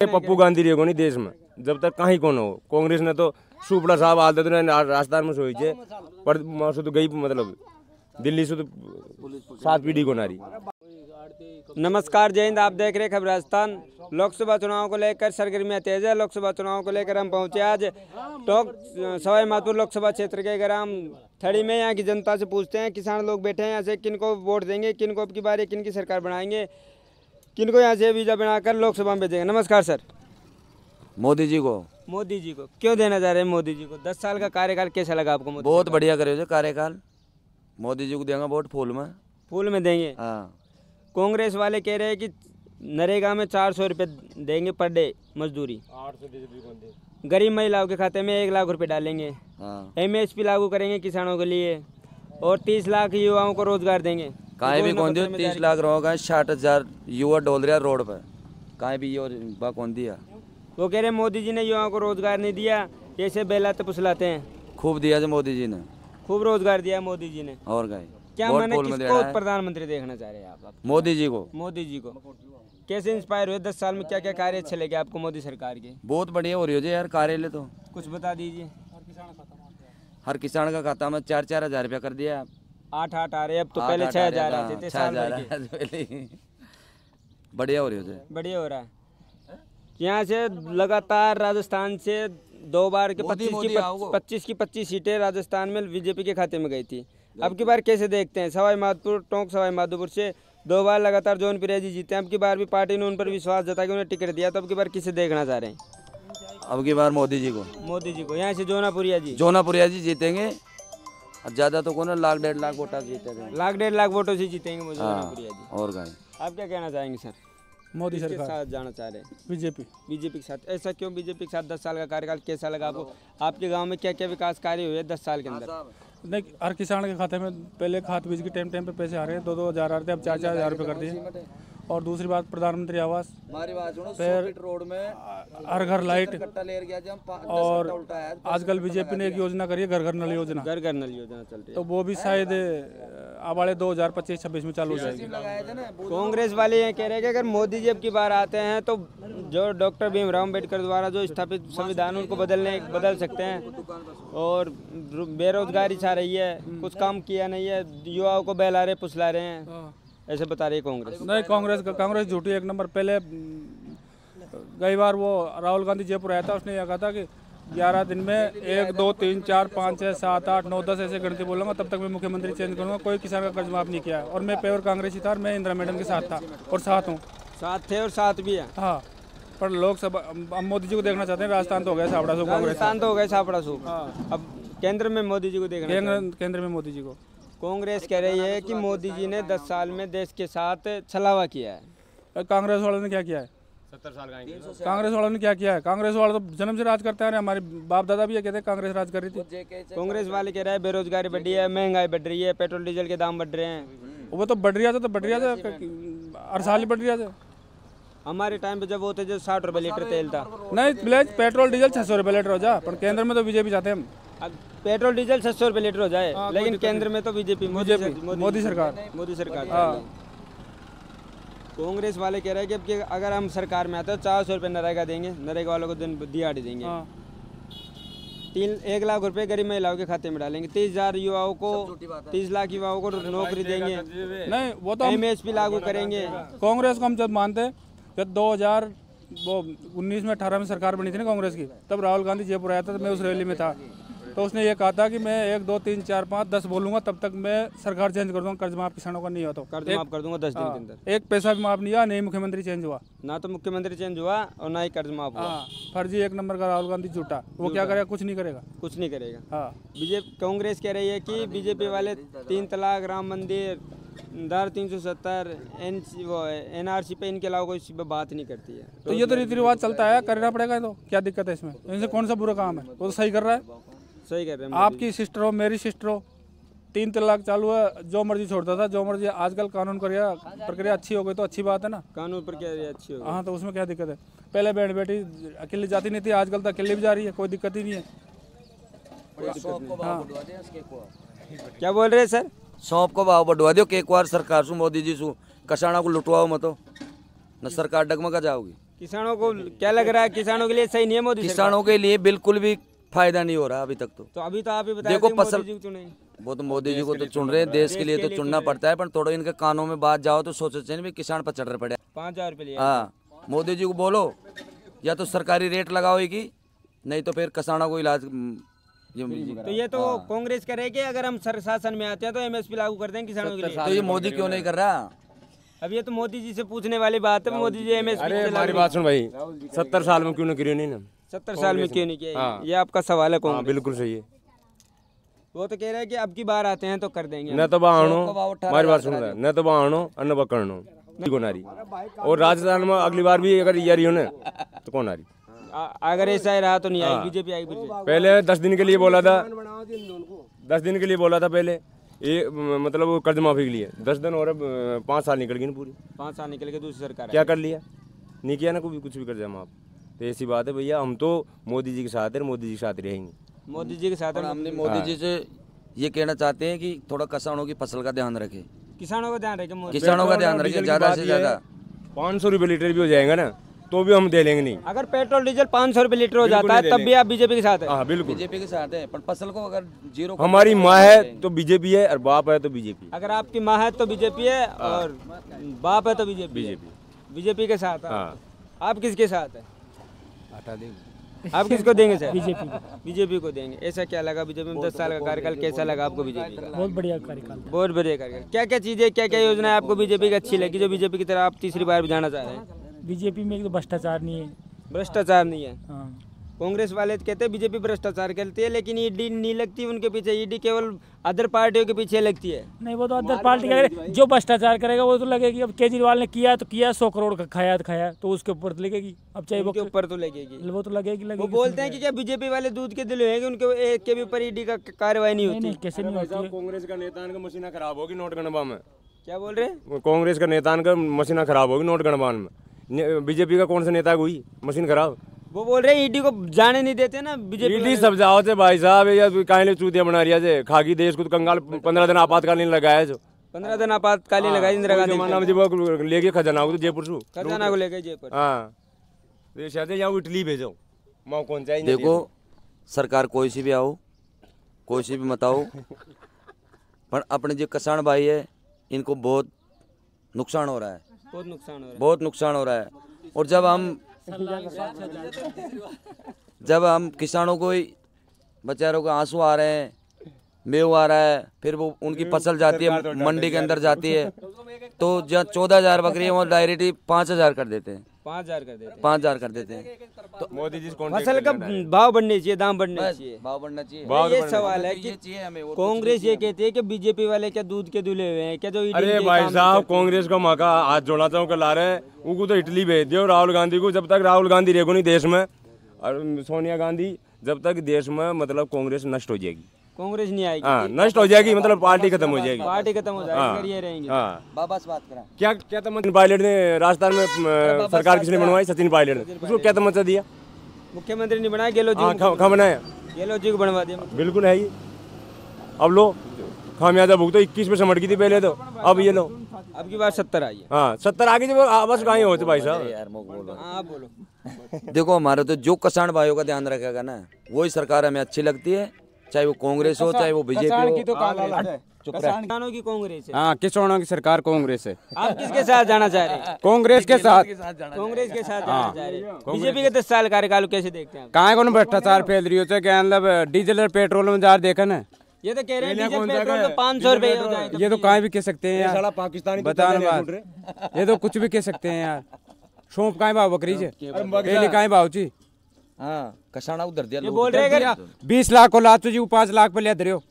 पप्पू गांधी रहेगा नहीं देश में जब तक कहीं कौन हो। कांग्रेस ने तो सुपड़ा साहब हाल तो राजस्थान में सोई छे पर तो गई मतलब दिल्ली से तो 7 पीढ़ी को नारी। नमस्कार, जय हिंद। आप देख रहे खबर राजस्थान। लोकसभा चुनाव को लेकर सरगर्मियां तेज है। लोकसभा चुनाव को लेकर हम पहुंचे आज टोंक सवाई माधोपुर लोकसभा क्षेत्र के ग्राम थड़ी में। यहाँ की जनता से पूछते हैं, किसान लोग बैठे हैं यहाँ से, किन को वोट देंगे, किन को अब की बार किन की सरकार बनाएंगे, किन को यहाँ से वीजा बनाकर लोकसभा में भेजेंगे। नमस्कार सर। मोदी जी को। मोदी जी को क्यों देना चाह रहे हैं? मोदी जी को 10 साल का कार्यकाल कैसा लगा आपको? मोदी बहुत बढ़िया करे कार्यकाल। मोदी जी को देंगे वोट फूल में देंगे। हाँ। कांग्रेस वाले कह रहे हैं कि नरेगा में 400 रुपये देंगे पर डे मजदूरी, गरीब महिलाओं के खाते में 1 लाख रुपए डालेंगे। हाँ। MSP लागू करेंगे किसानों के लिए और 30 लाख युवाओं को रोजगार देंगे। कहीं भी कौन दिया 30 लाख रोगा 60,000 युवा डोल रहा रोड पर। कहीं भी ये कौन दिया? वो कह रहे मोदी जी ने युवाओं को रोजगार नहीं दिया, ऐसे बेलाते पुसलाते हैं। खूब दिया जो मोदी जी ने, खूब रोजगार दिया मोदी जी ने। और क्या मैंने किसको प्रधानमंत्री देखना चाह रहे हैं आप? मोदी जी को। मोदी जी को कैसे इंस्पायर हुए? 10 साल में क्या क्या कार्य अच्छे लगे आपको मोदी सरकार के? बहुत बढ़िया हो रही हो जी यार कार्यालय तो। कुछ बता दीजिए। हर किसान का खाता में 4-4 हजार रुपया कर दिया। 8 आ रहे, अब तो पहले 6 हजार आते थे साल भर। बढ़िया हो रही हो। बढ़िया हो रहा है। यहाँ से लगातार राजस्थान से 2 बार के 25 की 25 सीटें राजस्थान में बीजेपी के खाते में गई थी। अब की बार कैसे देखते हैं? सवाई माधोपुर टोंक सवाई माधोपुर से 2 बार लगातार जौनपुरिया जी जीते हैं। अब की बार भी पार्टी ने उन पर विश्वास जता के उन्हें टिकट दिया, तो अब की बार किसे देखना चाह रहे हैं? अब की बार मोदी जी को। मोदी जी को। यहाँ से जौनापुरिया जी जीतेंगे। ज्यादा तो कौन 1-1.5 लाख वोटा जीतेंगे। 1-1.5 लाख वोटों से जीतेंगे जौनापुरिया जी। और आप क्या कहना चाहेंगे सर? मोदी सरकार के साथ जाना चाह रहे हैं? बीजेपी के साथ। ऐसा क्यों? बीजेपी के साथ 10 साल का कार्यकाल कैसा लगा आपको? आपके गांव में क्या क्या विकास कार्य हुए 10 साल के अंदर? नहीं, हर किसान के खाते में पहले खाद बीज के टाइम पे पैसे आ रहे हैं। 2-2 हजार आ रहे थे, अब 4-4 हजार रुपये कर दिए। और दूसरी बात प्रधानमंत्री आवास, फिर रोड में हर घर लाइट। और आजकल बीजेपी ने एक योजना करी है, घर घर नल योजना। घर घर नल योजना चल रही है, तो वो भी शायद आवाड़े 2025-26 में चालू हो जाएगी। कांग्रेस वाले ये कह रहे हैं कि अगर मोदी जी अब की बार आते हैं तो जो डॉक्टर भीमराव अम्बेडकर द्वारा जो स्थापित संविधान उनको बदल सकते हैं। और बेरोजगारी छा रही है, कुछ काम किया नहीं है, युवाओं को बहला रहे पुसला रहे हैं, ऐसे बता रही है कांग्रेस। नहीं, कांग्रेस झूठी 1 नंबर। पहले कई बार वो राहुल गांधी जयपुर आया था, उसने यह कहा था कि 11 दिन में 1, 2, 3, 4, 5, 6, 7, 8, 9, 10 ऐसे गिनती बोलूँगा, तब तक मैं मुख्यमंत्री चेंज करूँगा। कोई किसान का कर्ज माफ नहीं किया। और मैं प्योर कांग्रेसी था और मैं इंदिरा मैडम के साथ था और साथ हूँ। साथ थे और साथ भी है। हाँ, पर लोकसभा अब मोदी जी को देखना चाहते हैं। राजस्थान तो हो गया सापड़ा सूप। राजस्थान तो हो गया सापड़ा सूप। अब केंद्र में मोदी जी को देखना। केंद्र में मोदी जी को। कांग्रेस कह रही है कि मोदी जी ने 10 साल में देश के साथ छलावा किया है। कांग्रेस वालों ने क्या किया है? 70 साल का कांग्रेस वालों ने क्या किया है? कांग्रेस वाले तो जन्म से राज करते हैं। हमारे बाप दादा भी ये कहते हैं कांग्रेस राज कर रही थी। कांग्रेस वाले कह रहे हैं बेरोजगारी बढ़ी है, महंगाई बढ़ रही है, पेट्रोल डीजल के दाम बढ़ रहे हैं। वो तो बढ़ रहा था हर साल ही बढ़ रहा था। हमारे टाइम पे जब वो थे जो 60 रुपये लीटर तेल था। नहीं, पेट्रोल डीजल 600 रुपये लीटर हो जा, पर केंद्र में तो बीजेपी चाहते हैं हम। पेट्रोल डीजल 600 रुपये लीटर हो जाए, लेकिन केंद्र में तो बीजेपी मोदी सरकार। कांग्रेस वाले कह रहे हैं कि अगर हम सरकार में आते हैं 400 रुपये नरेगा देंगे, नरेगा वालों को दिन दिहाड़ी देंगे। 1 लाख रुपए गरीब महिलाओं के खाते में डालेंगे। 30 लाख युवाओं को नौकरी देंगे। नहीं, वो तो MSP लागू करेंगे। कांग्रेस को हम जब मानते हैं जब 2019 में 18 में सरकार बनी थी ना कांग्रेस की, तब राहुल गांधी जयपुर आया था, तो मैं उस रैली में था। तो उसने ये कहा था कि मैं 1, 2, 3, 4, 5, 10 बोलूंगा, तब तक मैं सरकार चेंज कर दूंगा। कर्ज माफ किसानों का नहीं हुआ तो कर्ज माफ कर दूंगा 10 दिन के अंदर। 1 पैसा भी माफ नहीं हुआ, नहीं मुख्यमंत्री चेंज हुआ। ना तो मुख्यमंत्री चेंज हुआ और ना ही कर्ज माफ हुआ। फर्जी 1 नंबर का राहुल गांधी झूठा। वो क्या करेगा? कुछ नहीं करेगा। हाँ, बीजेपी कांग्रेस कह रही है कि बीजेपी वाले 3 तलाक, राम मंदिर, धारा 370, NRC पे इनके अलावा कोई बात नहीं करती है। तो ये तो रीति रिवाज चलता है, करना पड़ेगा। तो क्या दिक्कत है इसमें? इनसे कौन सा बुरा काम है? वो तो सही कर रहा है। सही कर रहे हैं। आपकी सिस्टर हो, मेरी सिस्टर हो, 3 तलाक चालू है, जो मर्जी छोड़ता था, जो मर्जी। आजकल कानून प्रक्रिया अच्छी हो गई तो अच्छी बात है ना। कानून प्रक्रिया अच्छी हो गई। हाँ, तो उसमें क्या दिक्कत है? पहले बहन बेटी अकेली जाती नहीं थी, आजकल तो अकेली भी जा रही है, कोई दिक्कत ही नहीं है। क्या बोल रहे हैं सर? सौंप को भाव बढ़वा दो एक बार सरकार सु मोदी जी सु कसाना को लुटवाओ मतो न सरकार डगमगा जाओगी। किसानों को क्या लग रहा है, किसानों के लिए सही नहीं है मोदी सरकार? किसानों के लिए बिल्कुल भी फायदा नहीं हो रहा अभी तक तो। तो अभी तो आप ही बताया देखो कि मोदी फसल जी को चुने। वो तो मोदी जी को तो चुन रहे हैं, देश के लिए तो चुनना पड़ता है, पर थोड़ा इनके कानों में बात जाओ तो सोचो चाहिए भी किसान पर चढ़ पड़े। 5,000 रुपये लिया। हाँ, मोदी जी को बोलो या तो सरकारी रेट लगाओगी, नहीं तो फिर किसानों को इलाज तो ये तो कांग्रेस करेगी, अगर हम शासन में आते हैं तो एमएसपी लागू कर देंगे किसानों के लिए। तो ये मोदी क्यों नहीं कर रहा? अब ये तो मोदी जी से पूछने वाली बात है, मोदी जी एमएसपी। अरे हमारी बात सुन भाई, 70 साल में क्यों नहीं करी नहीं ना? 70 साल में क्यों नहीं किया? हाँ। ये आपका सवाल है। हाँ कांग्रेस बिल्कुल सही है। वो तो कह रहे हैं कि अब की बार आते हैं तो कर देंगे। न तो बाणो, हमारी बात सुन रहा है, न तो बाणो और न बकरनो कौन आ रही। और राजस्थान में अगली बार भी अगर ये रही हो ना तो कौन आ रही? अगर ऐसा ही रहा तो नहीं आएगी बीजेपी, आएगी बीजेपी। पहले 10 दिन के लिए बोला था, 10 दिन के लिए बोला था पहले, ये मतलब वो कर्ज माफी के लिए 10 दिन और 5 साल निकल गई ना पूरी। 5 साल निकल के दूसरी सरकार क्या कर लिया? नहीं किया ना, कुछ भी कर जाए माफ। तो ऐसी बात है भैया, हम तो मोदी जी के साथ है, मोदी जी के साथ रहेंगे। मोदी जी के साथ। और हमने मोदी जी से ये कहना चाहते हैं कि थोड़ा किसानों की फसल का ध्यान रखे, किसानों का ध्यान रखे। किसानों का ध्यान रखे ज्यादा से ज्यादा। 500 रुपये लीटर भी हो जाएगा ना तो भी हम दे लेंगे नहीं। अगर पेट्रोल डीजल 500 रुपये लीटर हो जाता है तब भी आप बीजेपी के साथ है? हाँ बिल्कुल बीजेपी के साथ है, पर फसल को अगर जीरो। हमारी माँ है तो बीजेपी है और बाप है तो बीजेपी। अगर आपकी माँ है तो बीजेपी है और बाप है तो बीजेपी। बीजेपी के साथ है। हाँ। आप किसके साथ है? आप किसको देंगे सर? बीजेपी को देंगे। ऐसा क्या लगा बीजेपी में 10 साल का कार्यकाल, कैसा लगा आपको बीजेपी का? बहुत बढ़िया कार्यकाल। बहुत बढ़िया कार्यकाल। क्या क्या चीजें, क्या क्या योजना है आपको बीजेपी की अच्छी लगी, जो बीजेपी की तरफ आप तीसरी बार भी जाना चाह रहे हैं? बीजेपी में एक तो भ्रष्टाचार नहीं है। भ्रष्टाचार नहीं है। हाँ। कांग्रेस वाले तो कहते हैं बीजेपी भ्रष्टाचार करती है, लेकिन ईडी नहीं लगती उनके पीछे। ईडी केवल अदर पार्टियों के पीछे लगती है। नहीं, वो तो अदर पार्टी का जो भ्रष्टाचार करेगा वो तो लगेगी। अब केजरीवाल ने किया तो किया, 100 करोड़ का खाया तो उसके ऊपर तो लगेगी। अब चाहे उनके ऊपर तो लगेगी। वो तो लगेगी। वो बोलते हैं कि क्या बीजेपी वाले दूध के दिल हैं कि उनके एक के भी ऊपर ईडी का कार्रवाई नहीं होती? कैसे नहीं होती है? कांग्रेस का नेता का मशीना खराब होगी नोट गणवा में। क्या बोल रहे हैं? कांग्रेस का नेता का मशीना खराब होगी नोट गणवान में। बीजेपी का कौन सा नेता हुई मशीन खराब? वो बोल रहे हैं ईडी को जाने नहीं देते ना बीजेपी। ईडी सब जाओ थे भाई साहब, या काहे चूतिया बना रिया जे खागी देश को तो कंगाल 15 दिन आपातकालीन लगाया जो 15 दिन आपातकालीन लगाई इंदिरा गांधी जमाना में जब वो लेके खजाना को जयपुर से खजाना को लेके जयपुर। हाँ ये शायद यहाँ इटली भेजो माँ कौन चाहिए। देखो सरकार कोई सी भी आओ, कोई सी भी मत आओ, पर अपने जो किसान भाई है इनको बहुत नुकसान हो रहा है। बहुत नुकसान हो रहा है। बहुत नुकसान हो रहा है। और जब हम किसानों को बेचारों को आंसू आ रहे हैं, मेव आ रहा है, फिर वो उनकी फसल जाती है मंडी के अंदर जाती है, तो जहाँ 14,000 बकरी है वहाँ डायरेक्ट 5,000 कर देते हैं। 5,000 कर देते हैं। 5,000 कर देते हैं। तो मोदी जी फसल का भाव बढ़ने चाहिए, दाम बढ़ने चाहिए। भाव बढ़ना चाहिए। ये सवाल है कि कांग्रेस ये कहती है कि बीजेपी वाले क्या दूध के दूल्हे हुए हैं क्या, जो ईडी अरे भाई साहब कांग्रेस का मौका हाथ जोड़ा चाहूँ ला रहे हैं उनको तो इटली भेज दियो राहुल गांधी को। जब तक राहुल गांधी रहेगो नहीं देश में और सोनिया गांधी, जब तक देश में मतलब कांग्रेस नष्ट हो जाएगी। कांग्रेस नहीं आएगी। हाँ नष्ट हो जाएगी, मतलब पार्टी खत्म हो जाएगी। पार्टी खत्म हो जाएगी, फिर ये रहेंगे। हाँ बाबा से बात करा। क्या तमन्ना पायलट ने राजस्थान में सरकार किसने बनवाई? सचिन पायलट ने। उसको क्या तमन्ना दिया? मुख्यमंत्री ने बनाया, गहलोत जी कहाँ बनाया? गहलोत जी को बनवा दिया। बिल्कुल है ही। अब लो खामियाजा भुगतो 21 में समट गई थी पहले तो, अब ये लो अब की बार 70 आई है। हाँ 70 आगे जब बस कहाँ होते भाई साहब। यार बोलो। हाँ बोलो। देखो हमारे तो जो किसान भाइयों का ध्यान रखेगा ना वही सरकार हमें अच्छी लगती है, चाहे वो कांग्रेस हो चाहे वो बीजेपी हो। किसानों की कांग्रेस है। हाँ किसानों की सरकार कांग्रेस है। आप किसके साथ जाना चाह रहे हैं? कांग्रेस के साथ। कांग्रेस के साथ जाना चाह रहे हैं। बीजेपी के 10 साल कार्यकाल कैसे देखते हैं? कहाँ को भ्रष्टाचार फैल रही हो क्या, मतलब डीजल और पेट्रोल में जार देखा ना। ये तो कह रहे हैं डीजल पेट्रोल तो 500 रुपए हो जाएगा। ये तो कहीं भी कह सकते हैं यार, पाकिस्तानी बताओ बात। ये तो कुछ भी कह सकते हैं यार। सौंप कहीं भाव बकरी से पहले कहीं भाव ची। हाँ किसान उधर दिया। ये बोल रहे हैं कि 20 लाख को लाद तो जी 5 लाख पे ले दे रहे हो,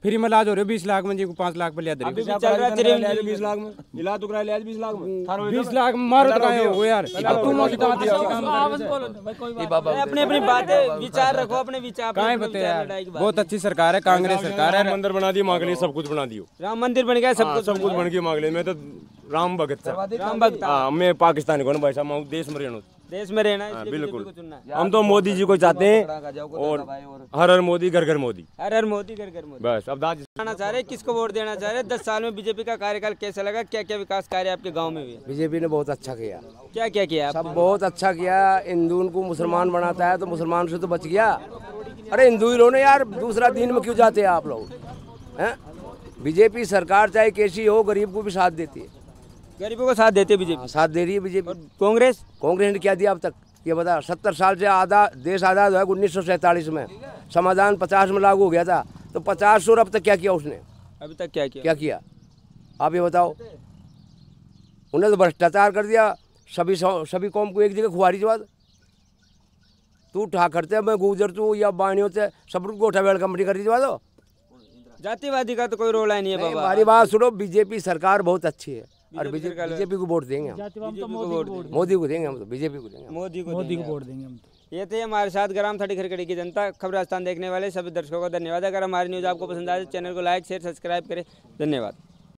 फ्री में इलाज हो रहे हो 20 लाख में जी को 5 लाख पे ले दे रहे अभी हो। भी चल रहा है चिरंजीवी 20 लाख में इलाज तो करा लिया 20 लाख में 20 लाख मारो तो कहीं हो यार। अब तुम लोग अपनी अपनी बातें विचार रखो, अपने विचार कहीं बते यार। बहुत अच्छी सरकार है, कांग्रेस सरकार है। मंदिर बना दिया माँ के लिए, सब कुछ बना दियो। राम मंदिर बन गया, सब सब कुछ बन गया माँ के लिए। मैं तो राम भगत था। राम भक्त। हाँ मैं पाकिस्तानी को ना भाई साहब, मैं देश में रहना। देश में रहना है, हाँ, इसलिए बिल्कुल। बीजेपी को चुनना है। हम तो मोदी जी को चाहते हैं और हर हर मोदी घर घर मोदी, हर हर मोदी घर घर मोदी। बस। अब दाद देना चाह रहे, किसको वोट देना चाह रहे? 10 साल में बीजेपी का कार्यकाल कैसा लगा? क्या क्या विकास कार्य आपके गांव में हुए? बीजेपी ने बहुत अच्छा किया, क्या क्या किया आप? सब बहुत अच्छा किया। हिंदू को मुसलमान बनाता है तो मुसलमान से तो बच गया। अरे हिंदू ही रहो ना यार, दूसरा दीन में क्यों जाते हैं आप लोग हैं? बीजेपी सरकार चाहे कैसी हो, गरीब को भी साथ देती है, गरीबों को साथ देते बीजेपी। साथ दे रही है बीजेपी। कांग्रेस कांग्रेस ने क्या दिया अब तक ये बता? 70 साल से आधा देश आज़ाद हुआ 1947 में, समाधान 50 में लागू हो गया था, तो 50 और अब तक क्या किया उसने? अभी तक क्या किया? क्या किया आप ये बताओ? उन्हें तो भ्रष्टाचार कर दिया, सभी कौम को एक जगह खुआरी जवा दो। तू उठा करते मैं गुजर तू या बाणियों से सब गोठा वेल कंपनी कर दीजिए दो। जातिवादी का तो कोई रोल नहीं है नहीं, बाबा। हमारी बात सुनो, बीजेपी सरकार बहुत अच्छी है और सरकार है। बीजेपी को वोट देंगे हम, जातिवाद तो मोदी को वोट मोदी को देंगे हम, तो बीजेपी को देंगे हम। मोदी को मोदी देंगे को वोट देंगे हम तो। ये थे हमारे साथ ग्राम थड़ी खरकड़ी की जनता। खबर राजस्थान देखने वाले सभी दर्शकों का धन्यवाद। अगर हमारी न्यूज़ आपको पसंद आए तो चैनल को लाइक शेयर सब्सक्राइब करें। धन्यवाद।